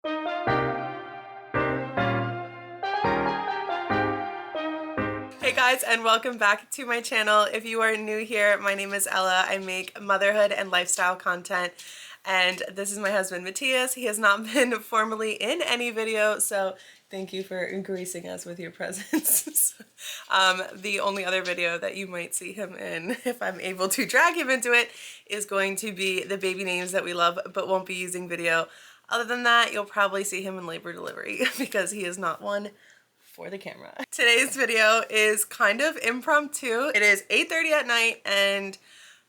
Hey guys, and welcome back to my channel. If you are new here, my name is Ella. I make motherhood and lifestyle content, and this is my husband Matthias. He has not been formally in any video, so thank you for gracing us with your presence. The only other video that you might see him in, if I'm able to drag him into it, is going to be the baby names that we love but won't be using video. Other than that, you'll probably see him in labor delivery because he is not one for the camera. Today's video is kind of impromptu. It is 8:30 at night and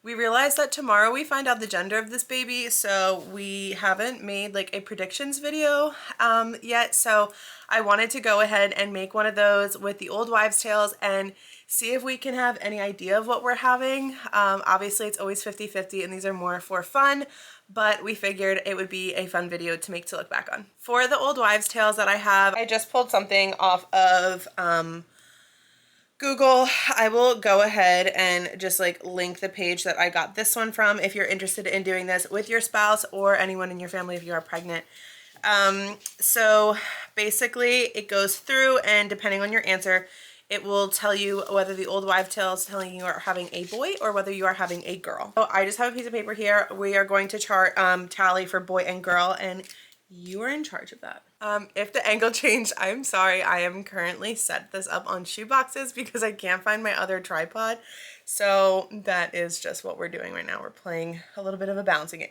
we realized that tomorrow we find out the gender of this baby, so we haven't made like a predictions video yet. So I wanted to go ahead and make one of those with the old wives' tales and see if we can have any idea of what we're having. Obviously it's always 50-50 and these are more for fun, but we figured it would be a fun video to make to look back on. For the old wives' tales that I have, I just pulled something off of Google. I will go ahead and just like link the page that I got this one from if you're interested in doing this with your spouse or anyone in your family if you are pregnant. So basically it goes through, and depending on your answer, it will tell you whether the old wives' tale is telling you are having a boy or whether you are having a girl. So I just have a piece of paper here. We are going to chart tally for boy and girl, and you are in charge of that. If the angle changed, I'm sorry. I am currently set this up on shoe boxes because I can't find my other tripod. So that is just what we're doing right now. We're playing a little bit of a balancing game.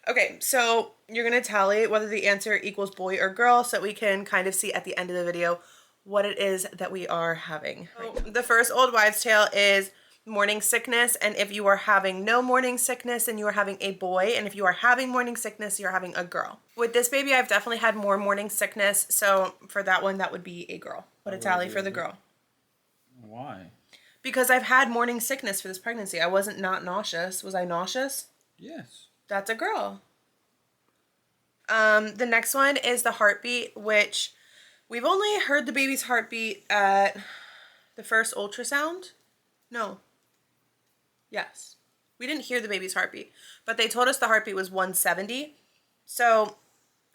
Okay, so you're going to tally whether the answer equals boy or girl so that we can kind of see at the end of the video what it is that we are having. So the first old wives' tale is morning sickness, and if you are having no morning sickness, then you are having a boy, and if you are having morning sickness, you're having a girl. With this baby, I've definitely had more morning sickness, so for that one, that would be a girl. What a tally for the girl. Why? Because I've had morning sickness for this pregnancy. I wasn't not nauseous. Was I nauseous? Yes. That's a girl. The next one is the heartbeat, which we've only heard the baby's heartbeat at the first ultrasound. No. Yes. We didn't hear the baby's heartbeat, but they told us the heartbeat was 170. So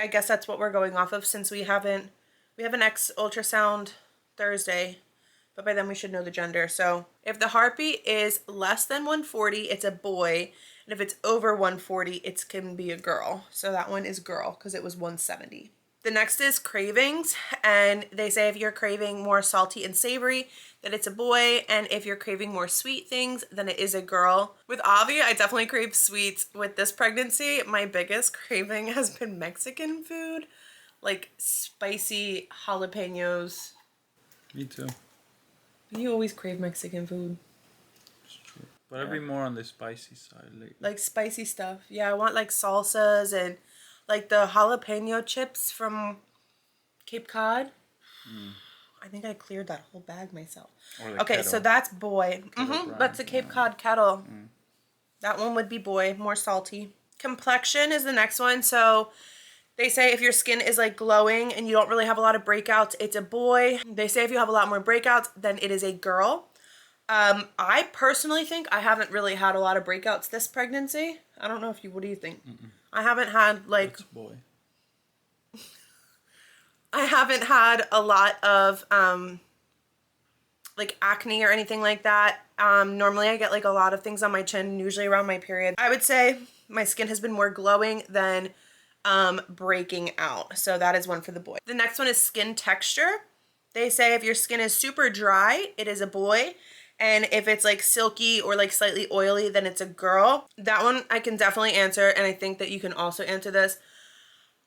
I guess that's what we're going off of since we have an next ultrasound Thursday, but by then we should know the gender. So if the heartbeat is less than 140, it's a boy. And if it's over 140, it can be a girl. So that one is girl because it was 170. The next is cravings, and they say if you're craving more salty and savory, that it's a boy, and if you're craving more sweet things, then it is a girl. With Avi, I definitely crave sweets. With this pregnancy, my biggest craving has been Mexican food, like spicy jalapenos. Me too. You always crave Mexican food. It's true. But I've been more on the spicy side lately. Like spicy stuff. Yeah, I want like salsas and like the jalapeno chips from Cape Cod. I think I cleared that whole bag myself. Okay, kettle. So that's boy. That's the Cape Cod kettle. That one would be boy, more salty. Complexion is the next one. So they say if your skin is like glowing and you don't really have a lot of breakouts, it's a boy. They say if you have a lot more breakouts, then it is a girl. I personally think I haven't really had a lot of breakouts this pregnancy. I don't know if you, what do you think? I haven't had like, boy. I haven't had a lot of, like acne or anything like that. Normally I get like a lot of things on my chin, usually around my period. I would say my skin has been more glowing than, breaking out. So that is one for the boy. The next one is skin texture. They say if your skin is super dry, it is a boy. And if it's like silky or like slightly oily, then it's a girl. That one I can definitely answer, and I think that you can also answer this.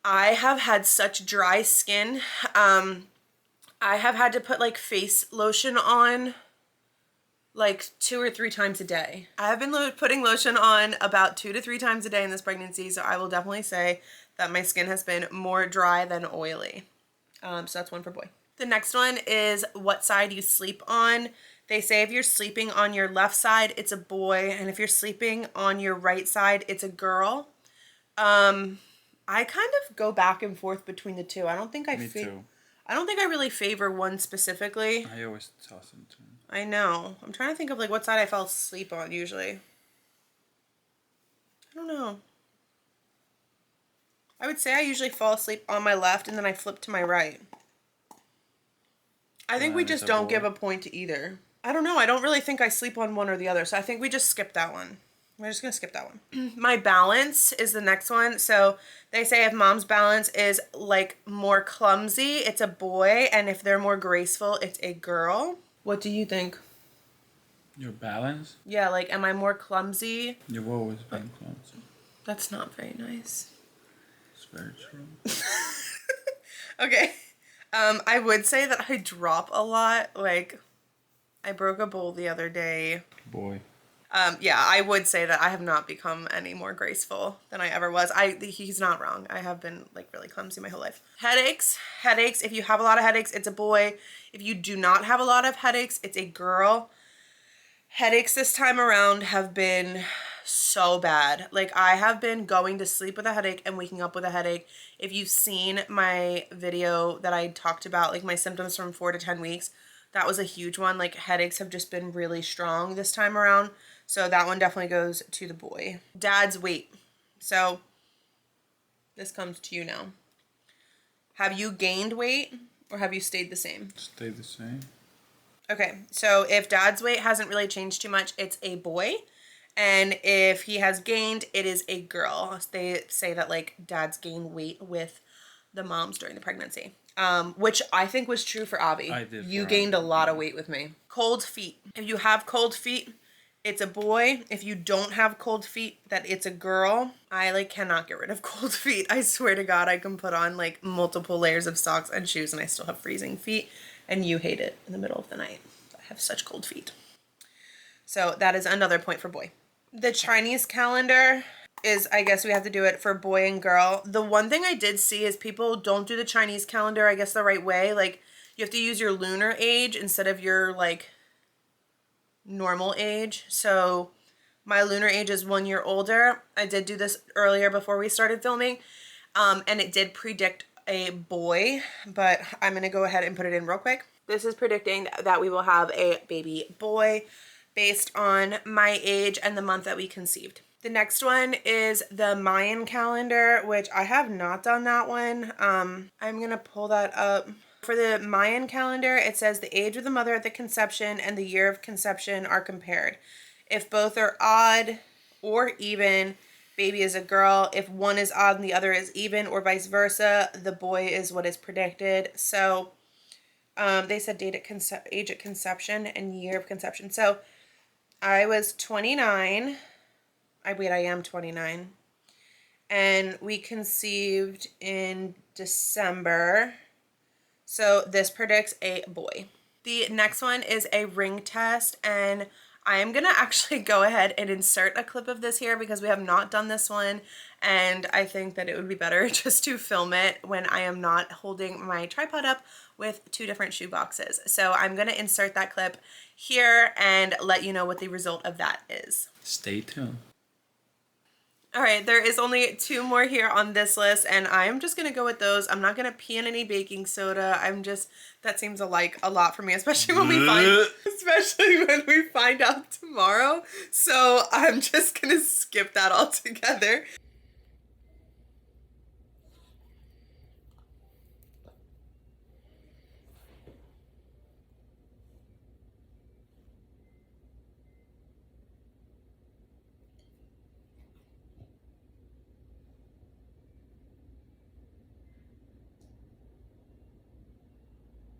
I have had such dry skin. I have had to put like face lotion on like 2 or 3 times a day. I have been putting lotion on about 2 to 3 times a day in this pregnancy, so I will definitely say that my skin has been more dry than oily. So that's one for boy. The next one is what side you sleep on. They say if you're sleeping on your left side, it's a boy, and if you're sleeping on your right side, it's a girl. I kind of go back and forth between the two. I don't think I really favor one specifically. I always toss them too. I know. I'm trying to think of like what side I fell asleep on usually. I don't know. I would say I usually fall asleep on my left and then I flip to my right. I think we just don't give a point to either. I don't know. I don't really think I sleep on one or the other. So I think we just skip that one. We're just going to skip that one. My balance is the next one. So they say if mom's balance is like more clumsy, it's a boy. And if they're more graceful, it's a girl. What do you think? Your balance? Yeah, like am I more clumsy? You've always been clumsy. That's not very nice. It's very true. Okay. I would say that I drop a lot. Like, I broke a bowl the other day. Boy. Yeah, I would say that I have not become any more graceful than I ever was. He's not wrong. I have been like really clumsy my whole life. Headaches. If you have a lot of headaches, it's a boy. If you do not have a lot of headaches, it's a girl. Headaches this time around have been so bad. Like, I have been going to sleep with a headache and waking up with a headache. If you've seen my video that I talked about, like my symptoms from 4 to 10 weeks, that was a huge one. Like, headaches have just been really strong this time around. So that one definitely goes to the boy. Dad's weight. So this comes to you now. Have you gained weight or have you stayed the same? Stayed the same. Okay, so if dad's weight hasn't really changed too much, it's a boy. And if he has gained, it is a girl. They say that like dads gain weight with the moms during the pregnancy. Which I think was true for Avi. I did. You gained a lot of weight with me. Cold feet. If you have cold feet, it's a boy. If you don't have cold feet, that it's a girl. I like cannot get rid of cold feet. I swear to God, I can put on like multiple layers of socks and shoes and I still have freezing feet. And you hate it in the middle of the night. I have such cold feet. So that is another point for boy. The Chinese calendar is, I guess we have to do it for boy and girl. The one thing I did see is people don't do the Chinese calendar, I guess, the right way. Like, you have to use your lunar age instead of your, like, normal age. So my lunar age is 1 year older. I did do this earlier before we started filming. And it did predict a boy, but I'm going to go ahead and put it in real quick. This is predicting that we will have a baby boy based on my age and the month that we conceived. The next one is the Mayan calendar, which I have not done that one. I'm going to pull that up. For the Mayan calendar, it says the age of the mother at the conception and the year of conception are compared. If both are odd or even, baby is a girl. If one is odd and the other is even, or vice versa, the boy is what is predicted. So they said age at conception and year of conception. So I was 29. I am 29. And we conceived in December. So this predicts a boy. The next one is a ring test, and I am going to actually go ahead and insert a clip of this here because we have not done this one, and I think that it would be better just to film it when I am not holding my tripod up with 2 different shoe boxes. So I'm going to insert that clip here and let you know what the result of that is. Stay tuned. All right, there is only 2 more here on this list, and I'm just going to go with those. I'm not going to pee in any baking soda. That seems like a lot for me, especially when we find out tomorrow. So I'm just going to skip that altogether.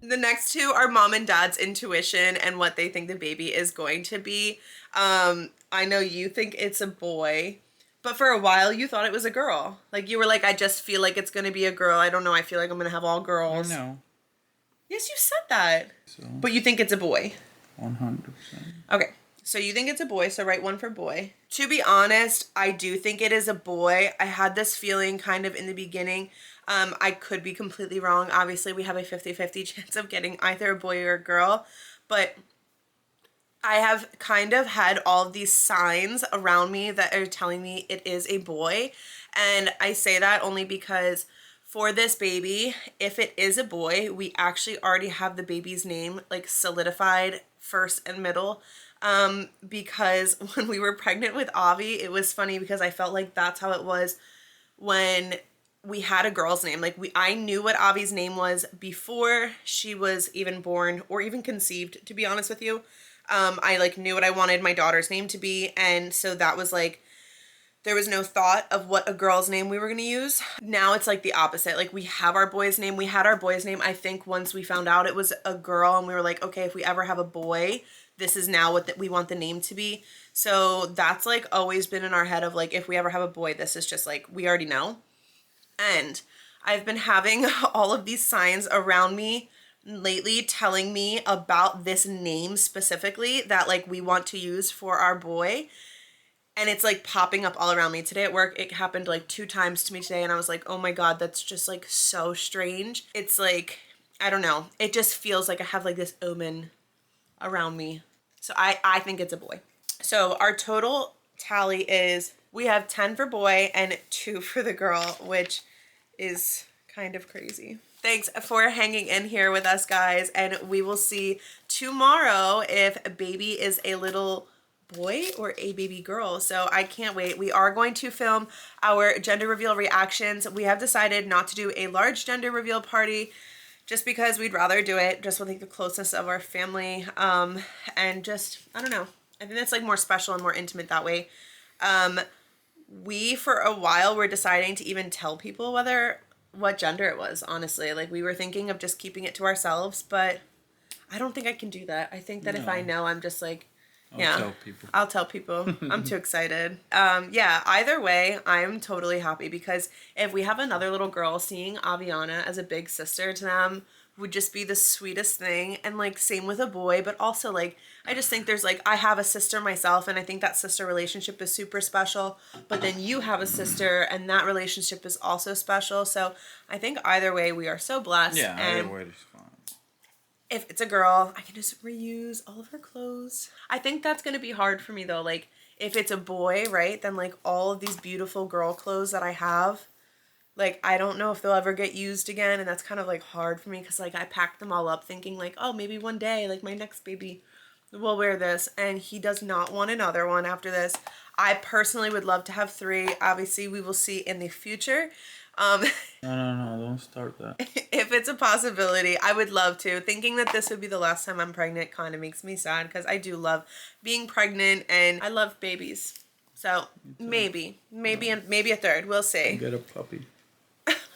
The next 2 are mom and dad's intuition and what they think the baby is going to be. I know you think it's a boy, but for a while you thought it was a girl. Like, you were like, I just feel like it's going to be a girl. I don't know. I feel like I'm going to have all girls. I know. Yes, you said that. So, But you think it's a boy. 100%. Okay. So you think it's a boy, so write 1 for boy. To be honest, I do think it is a boy. I had this feeling kind of in the beginning. I could be completely wrong. Obviously, we have a 50-50 chance of getting either a boy or a girl. But I have kind of had all of these signs around me that are telling me it is a boy. And I say that only because for this baby, if it is a boy, we actually already have the baby's name like solidified first and middle. Because when we were pregnant with Avi, it was funny because I felt like that's how it was when we had a girl's name. Like I knew what Avi's name was before she was even born or even conceived, to be honest with you. I like knew what I wanted my daughter's name to be. And so that was like, there was no thought of what a girl's name we were going to use. Now it's like the opposite. Like we have our boy's name. We had our boy's name. I think once we found out it was a girl and we were like, okay, if we ever have a boy, this is now what we want the name to be. So that's like always been in our head of like, if we ever have a boy, this is just like, we already know. And I've been having all of these signs around me lately telling me about this name specifically that like we want to use for our boy. And it's like popping up all around me. Today at work, it happened like 2 times to me today. And I was like, oh my God, that's just like so strange. It's like, I don't know. It just feels like I have like this omen around me. So I think it's a boy. So our total tally is we have 10 for boy and 2 for the girl, which is kind of crazy. Thanks for hanging in here with us, guys. And we will see tomorrow if baby is a little boy or a baby girl. So I can't wait. We are going to film our gender reveal reactions. We have decided not to do a large gender reveal party just because we'd rather do it just with like the closeness of our family. And just, I don't know. I think that's like more special and more intimate that way. We, for a while, were deciding to even tell people what gender it was, honestly. Like we were thinking of just keeping it to ourselves, but I don't think I can do that. I think that if I know, I'm just like, I'll tell people. I'm too excited. Yeah, either way, I'm totally happy because if we have another little girl, seeing Aviana as a big sister to them would just be the sweetest thing. And like same with a boy, but also like I just think there's like I have a sister myself and I think that sister relationship is super special, but then you have a sister and that relationship is also special. So I think either way we are so blessed. Yeah, and either way is fine. if it's a girl, I can just reuse all of her clothes. I think that's going to be hard for me though. Like if it's a boy, right, then like all of these beautiful girl clothes that I have, like I don't know if they'll ever get used again. And that's kind of like hard for me because like I packed them all up thinking like, oh, maybe one day like my next baby will wear this. And he does not want another one after this. I personally would love to have 3. Obviously, we will see in the future. No, don't start that. If it's a possibility, I would love to. Thinking that this would be the last time I'm pregnant kind of makes me sad because I do love being pregnant and I love babies. So maybe a 3rd. We'll see. Get a puppy.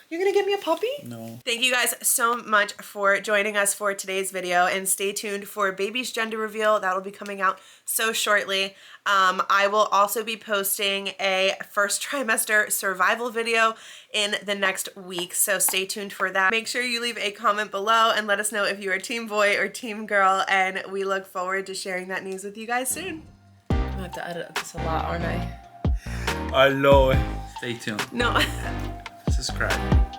You're gonna get me a puppy? No. Thank you guys so much for joining us for today's video and stay tuned for baby's gender reveal. That will be coming out so shortly. I will also be posting a first trimester survival video in the next week, so stay tuned for that. Make sure you leave a comment below and let us know if you are team boy or team girl, and we look forward to sharing that news with you guys soon. I'm gonna have to edit this a lot, aren't I? I know it. Stay tuned. No. Subscribe.